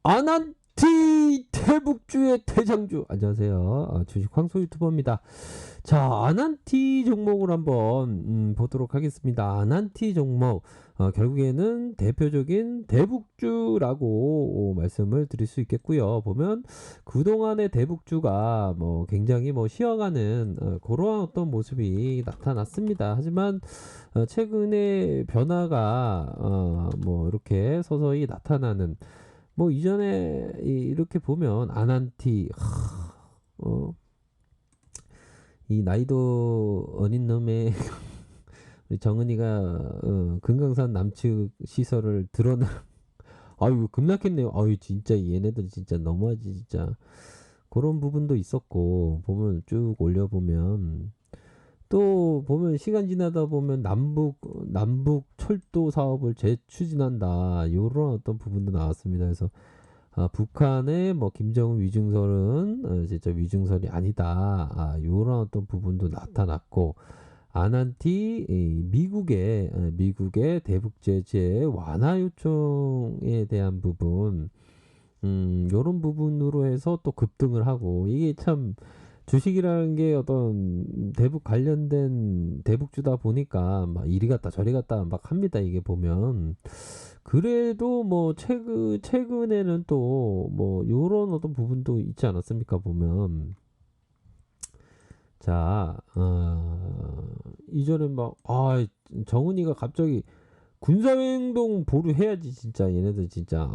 아난티 대북주의 대장주. 안녕하세요. 주식 황소 유튜버입니다. 자, 아난티 종목을 한번 보도록 하겠습니다. 아난티 종목, 결국에는 대표적인 대북주라고 말씀을 드릴 수 있겠고요. 보면 그동안의 대북주가 뭐 굉장히 뭐 쉬어가는 그러한 어떤 모습이 나타났습니다. 하지만 최근에 변화가 뭐 이렇게 서서히 나타나는, 뭐 이전에 이렇게 보면 아난티, 이 나이도 어린 놈의 우리 정은이가 금강산 남측 시설을 드러나. 아유 급락했네요. 아유 진짜 얘네들 진짜 너무하지 진짜. 그런 부분도 있었고, 보면 쭉 올려보면 또 보면 시간 지나다 보면 남북 철도 사업을 재추진한다, 요런 어떤 부분도 나왔습니다. 그래서 북한의 뭐 김정은 위중설은 진짜 위중설이 아니다, 요런 어떤 부분도 나타났고, 아난티 미국의 대북 제재 완화 요청에 대한 부분, 요런 부분으로 해서 또 급등을 하고, 이게 참 주식이라는 게 어떤 대북 관련된 대북주다 보니까 막 이리 갔다 저리 갔다 막 합니다. 이게 보면. 그래도 뭐 최근에는 또 뭐 요런 어떤 부분도 있지 않았습니까? 보면. 자, 이전에 막, 정은이가 갑자기 군사행동 보류해야지, 진짜. 얘네들 진짜.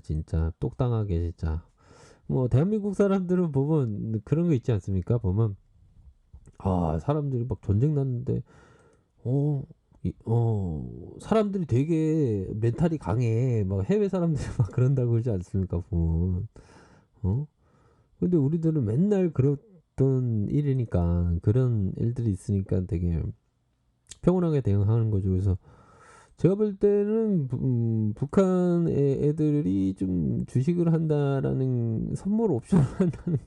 진짜. 똑당하게, 진짜. 뭐, 대한민국 사람들은 보면 그런 거 있지 않습니까? 보면, 사람들이 막 전쟁 났는데, 어, 사람들이 되게 멘탈이 강해. 막 해외 사람들이 막 그런다고 그러지 않습니까? 보면. 어? 근데 우리들은 맨날 그랬던 일이니까, 그런 일들이 있으니까 되게 평온하게 대응하는 거죠. 그래서 제가 볼 때는 북한 애들이 좀 주식을 한다라는, 선물 옵션을 한다는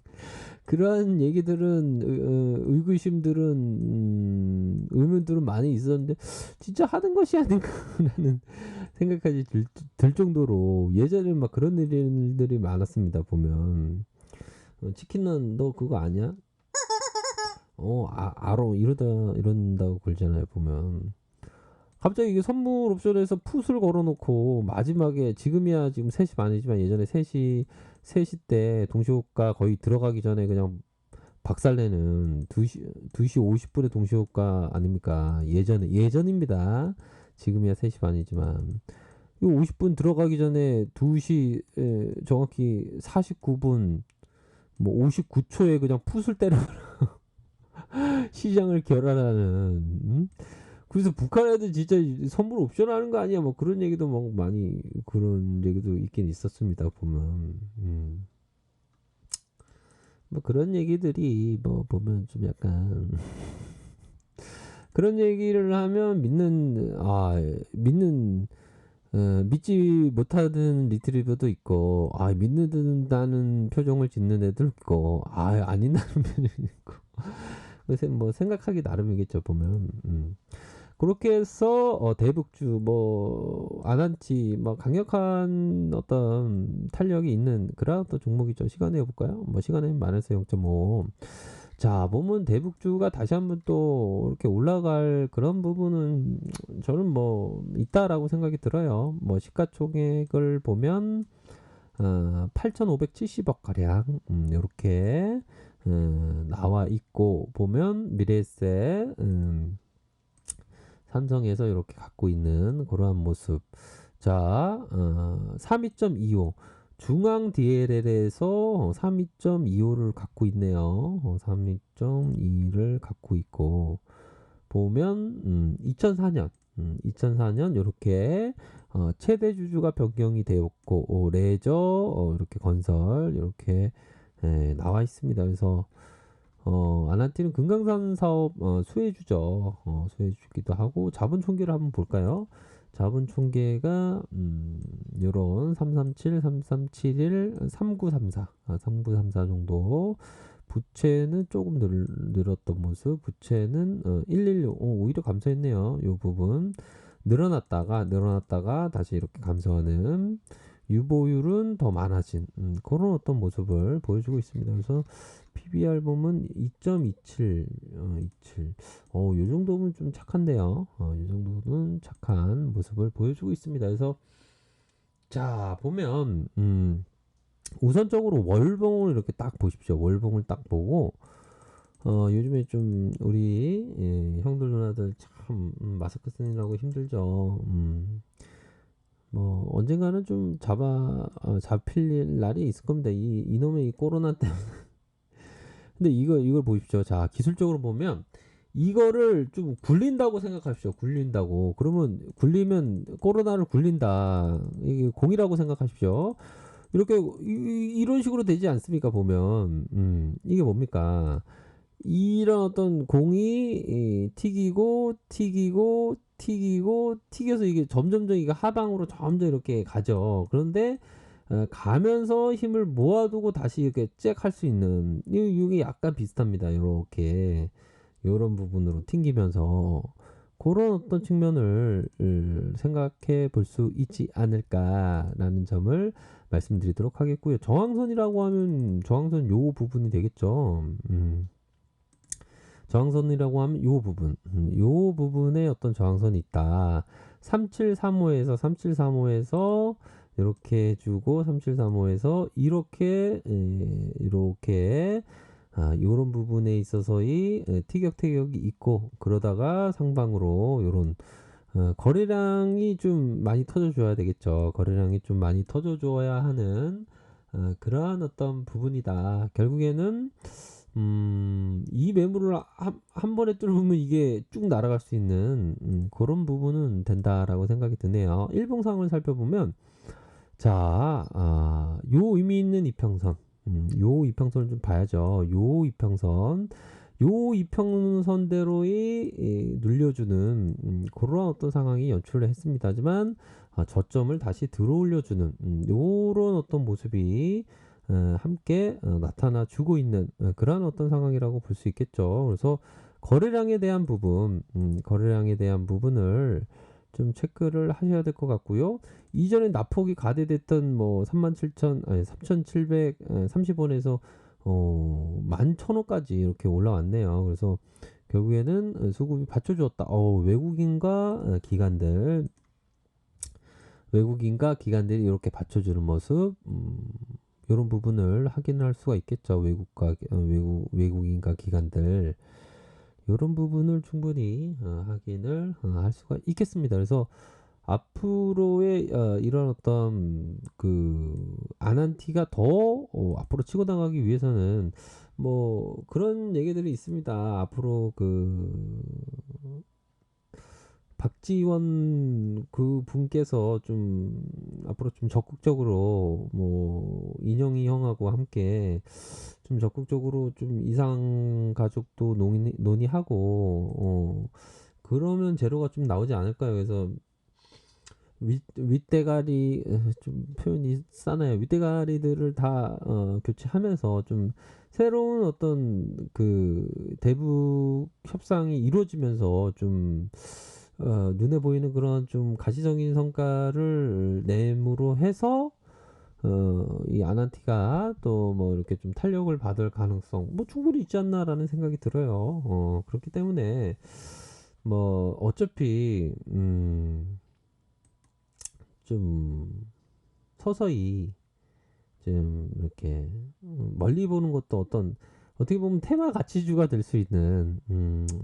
그러한 얘기들은, 의구심들은, 의문들은 많이 있었는데 진짜 하는 것이 아닌가라는 생각까지 들 정도로, 예전에 막 그런 일들이 많았습니다. 보면 치킨은 너 그거 아냐? 알아. 이런다고 걸잖아요. 보면 갑자기 이게 선물 옵션에서 풋을 걸어놓고, 마지막에 지금이야 지금 3시 반이지만 예전에 3시 때 동시호가 거의 들어가기 전에 그냥 박살내는 2시 50분에 동시호가 아닙니까? 예전입니다. 지금이야 3시 반이지만 이 50분 들어가기 전에 2시 정확히 49분 뭐 59초에 그냥 풋을 때려 시장을 결란하는, 그래서 북한 애들 진짜 선물 옵션 하는 거 아니야? 뭐 그런 얘기도 막 많이, 그런 얘기도 있긴 있었습니다. 보면. 뭐 그런 얘기들이 뭐 보면 좀 약간 그런 얘기를 하면 믿지 못하는 리트리버도 있고, 믿는다는 표정을 짓는 애들 있고, 아닌다는 표정이 있고. 그래서 뭐 생각하기 나름이겠죠. 보면. 그렇게 해서 대북주 뭐 아난티 뭐 강력한 어떤 탄력이 있는 그런 어떤 종목이죠. 시간에 볼까요? 뭐 시간에 마이너스 0.5. 자, 보면 대북주가 다시 한번 또 이렇게 올라갈 그런 부분은 저는 뭐 있다라고 생각이 들어요. 뭐 시가총액을 보면 8,570억 가량, 이렇게 나와 있고, 보면 미래에셋, 삼성에서 이렇게 갖고 있는 그러한 모습. 자, 32.25 중앙 DLL에서 32.25를 갖고 있네요. 32.2를 갖고 있고, 보면 2004년 이렇게 최대 주주가 변경이 되었고, 레저, 이렇게 건설 이렇게 나와 있습니다. 그래서 아난티는 금강산 사업 수혜주죠. 수혜주기도 하고, 자본 총계를 한번 볼까요? 자본 총계가 요런 337, 3371, 3934, 3934 정도. 부채는 조금 늘었던 모습. 부채는 116, 오히려 감소했네요. 요 부분 늘어났다가 다시 이렇게 감소하는 유보율은 더 많아진 그런 어떤 모습을 보여주고 있습니다. 그래서 PBR 보면 2.27, 27. 요 정도면 좀 착한데요. 요 정도는 착한 모습을 보여주고 있습니다. 그래서 자 보면 우선적으로 월봉을 이렇게 딱 보십시오. 월봉을 딱 보고 요즘에 좀 우리 형들 누나들 참 마스크 쓰느라고 힘들죠. 뭐 언젠가는 좀 잡힐 날이 있을 겁니다. 이놈의 이 코로나 때문에. 근데 이걸 보십시오. 자, 기술적으로 보면 이거를 좀 굴린다고 생각하십시오. 굴린다고. 그러면 굴리면 코로나를 굴린다. 이게 공이라고 생각하십시오. 이렇게 이런 식으로 되지 않습니까? 보면 이게 뭡니까? 이런 어떤 공이 튀기고 튀겨서 이게 점점점 이게 하방으로 점점 이렇게 가죠. 그런데 가면서 힘을 모아두고 다시 이렇게 잭 할 수 있는 이게 약간 비슷합니다. 이렇게 이런 부분으로 튕기면서 그런 어떤 측면을 생각해 볼 수 있지 않을까라는 점을 말씀드리도록 하겠고요. 저항선이라고 하면 저항선 요 부분이 되겠죠. 저항선이라고 하면 요 부분에 어떤 저항선이 있다. 3735에서 이렇게 해주고 3735에서 이렇게 요런 부분에 있어서의 티격태격이 있고 그러다가 상방으로 요런 거래량이 좀 많이 터져줘야 되겠죠. 거래량이 좀 많이 터져줘야 하는 그러한 어떤 부분이다. 결국에는 이 매물을 한 번에 뚫으면 이게 쭉 날아갈 수 있는 그런 부분은 된다라고 생각이 드네요. 일봉상을 살펴보면 자, 요 의미 있는 이평선, 요 이평선을 좀 봐야죠. 요 이평선대로의 눌려주는 그런 어떤 상황이 연출을 했습니다. 하지만 저점을 다시 들어올려주는 요런 어떤 모습이 함께 나타나 주고 있는 그러한 어떤 상황이라고 볼 수 있겠죠. 그래서 거래량에 대한 부분을 좀 체크를 하셔야 될 것 같고요. 이전에 낙폭이 가대됐던 뭐 3,730원에서 11,000원까지 이렇게 올라왔네요. 그래서 결국에는 수급이 받쳐주었다. 외국인과 기관들이 이렇게 받쳐주는 모습, 이런 부분을 확인할 수가 있겠죠. 외국인과 기관들. 이런 부분을 충분히 확인을 할 수가 있겠습니다. 그래서 앞으로의 이런 어떤 그 아난티가 더 앞으로 치고 나가기 위해서는 뭐 그런 얘기들이 있습니다. 앞으로 그 박지원 그 분께서 좀 앞으로 좀 적극적으로 뭐 인영이 형하고 함께 좀 적극적으로 좀 이상 가족도 논의하고 그러면 재료가 좀 나오지 않을까요? 그래서 윗대가리 좀 표현이 싸나요? 윗대가리들을 다 교체하면서 좀 새로운 어떤 그 대북 협상이 이루어지면서 좀 눈에 보이는 그런 좀 가시적인 성과를 내므로 해서 이 아난티가 또 뭐 이렇게 좀 탄력을 받을 가능성 뭐 충분히 있지 않나라는 생각이 들어요. 그렇기 때문에 뭐 어차피 좀 서서히 좀 이렇게 멀리 보는 것도 어떻게 보면 테마 가치주가 될 수 있는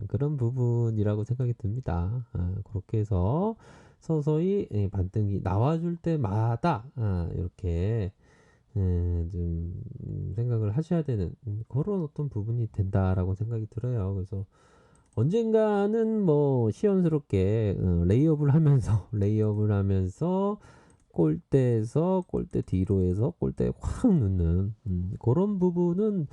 그런 부분이라고 생각이 듭니다. 그렇게 해서 서서히 반등이 나와줄 때마다 이렇게 좀 생각을 하셔야 되는 그런 어떤 부분이 된다라고 생각이 들어요. 그래서 언젠가는 뭐 시원스럽게 레이업을 하면서 골대에서 골대 뒤로해서 골대에 확 넣는 그런 부분은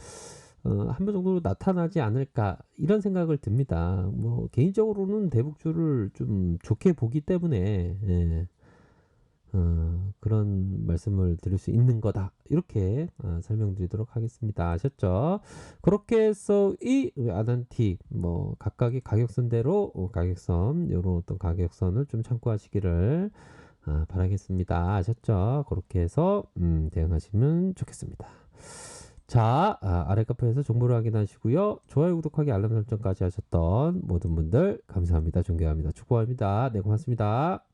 한 번 정도 나타나지 않을까 이런 생각을 듭니다. 뭐 개인적으로는 대북주를 좀 좋게 보기 때문에 그런 말씀을 드릴 수 있는 거다. 이렇게 설명드리도록 하겠습니다. 아셨죠? 그렇게 해서 이 아난티 뭐 각각의 가격선대로 가격선 이런 어떤 가격선을 좀 참고하시기를 바라겠습니다. 아셨죠? 그렇게 해서 대응하시면 좋겠습니다. 자, 아래 카페에서 정보를 확인하시고요. 좋아요, 구독하기, 알람 설정까지 하셨던 모든 분들 감사합니다. 존경합니다. 축복합니다. 네, 고맙습니다.